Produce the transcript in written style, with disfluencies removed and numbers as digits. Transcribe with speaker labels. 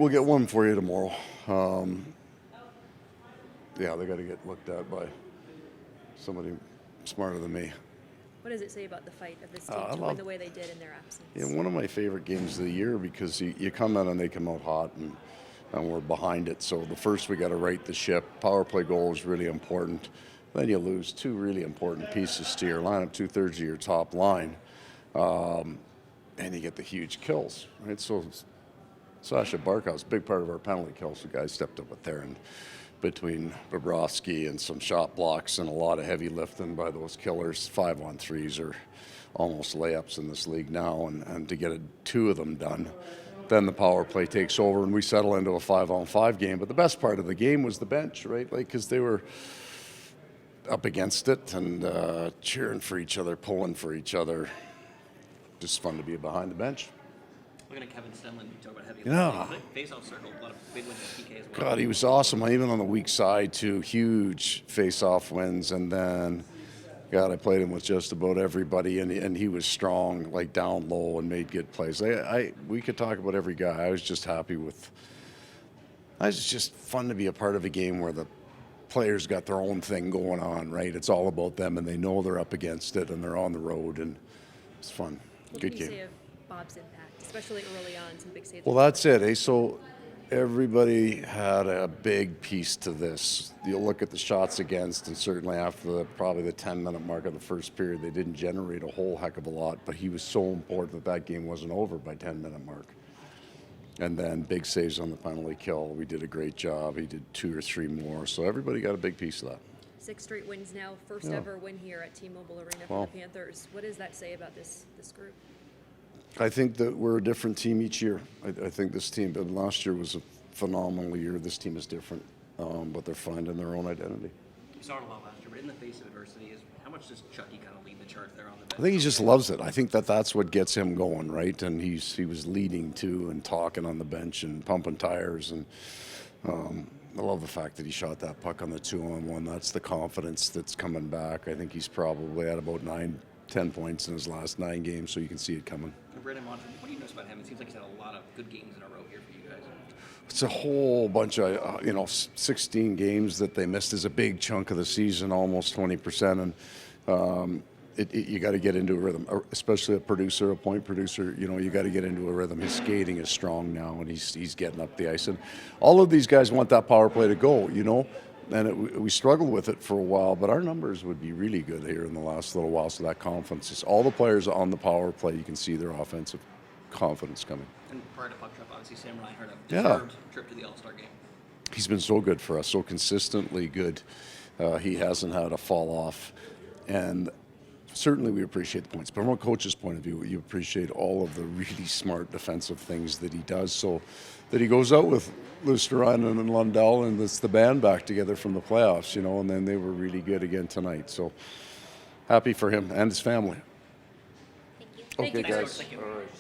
Speaker 1: We'll get one for you tomorrow. Yeah, they got to get looked at by somebody smarter than me.
Speaker 2: What does it say about the fight of this team to win the way they did in their absence?
Speaker 1: Yeah, one of my favorite games of the year because you come in and they come out hot and we're behind it. So the first we got to right the ship. Power play goal is really important. Then you lose two really important pieces to your lineup, 2/3 of your top line, and you get the huge kills, right? So Sasha Barkov's a big part of our penalty kills. The guys stepped up with there, and between Bobrovsky and some shot blocks and a lot of heavy lifting by those killers, 5-on-3s are almost layups in this league now, and to get two of them done, then the power play takes over and we settle into a 5-on-5 game. But the best part of the game was the bench, right? Like, because they were up against it and cheering for each other, pulling for each other. Just fun to be behind the bench.
Speaker 3: Looking at Kevin Stenlund, you talk about heavy face-off circle, a lot of big wins in PK as well.
Speaker 1: God, he was awesome. Even on the weak side, too. Huge face-off wins. And then, God, I played him with just about everybody, and he was strong, like down low, and made good plays. We could talk about every guy. I was just happy with. It's just fun to be a part of a game where the players got their own thing going on, right? It's all about them, and they know they're up against it, and they're on the road, and it's fun. Good game. What
Speaker 2: can you say of Bob's impact, especially early on, some big saves?
Speaker 1: Well, that's it. Eh? So everybody had a big piece to this. You'll look at the shots against, and certainly after probably the 10-minute mark of the first period, they didn't generate a whole heck of a lot, but he was so important that game wasn't over by 10-minute mark. And then big saves on the penalty kill. We did a great job. He did 2 or 3 more. So everybody got a big piece of that.
Speaker 2: 6 straight wins now. First ever win here at T-Mobile Arena for the Panthers. What does that say about this group?
Speaker 1: I think that we're a different team each year. I think this team, but last year was a phenomenal year. This team is different, but they're finding their own identity.
Speaker 3: You saw it a lot last year, but in the face of adversity, how much does Chucky kind of lead the charge there on the bench?
Speaker 1: I think he just loves it. I think that's what gets him going, right? And he was leading too and talking on the bench and pumping tires. And I love the fact that he shot that puck on the 2-on-1. That's the confidence that's coming back. I think he's probably at about 9-10 points in his last 9 games, so you can see it coming.
Speaker 3: Brandon Montour, what do you notice about him? It seems like he's had a lot of good games in a row here for you guys.
Speaker 1: It's a whole bunch of, 16 games that they missed is a big chunk of the season, almost 20%. And you got to get into a rhythm, especially a point producer. You got to get into a rhythm. His skating is strong now, and he's getting up the ice. And all of these guys want that power play to go, And we struggled with it for a while, but our numbers would be really good here in the last little while. So that confidence is all the players on the power play. You can see their offensive confidence coming.
Speaker 3: And prior to puck drop, obviously Sam Reinhart, a deserved trip to the All-Star game.
Speaker 1: He's been so good for us, so consistently good. He hasn't had a fall off, and certainly we appreciate the points. But from a coach's point of view, you appreciate all of the really smart defensive things that he does, so that he goes out with Luosterainen and Lundell, and it's the band back together from the playoffs, and then they were really good again tonight. So happy for him and his family.
Speaker 2: Thank you.
Speaker 1: Okay, guys.
Speaker 3: Thank you.
Speaker 1: All right.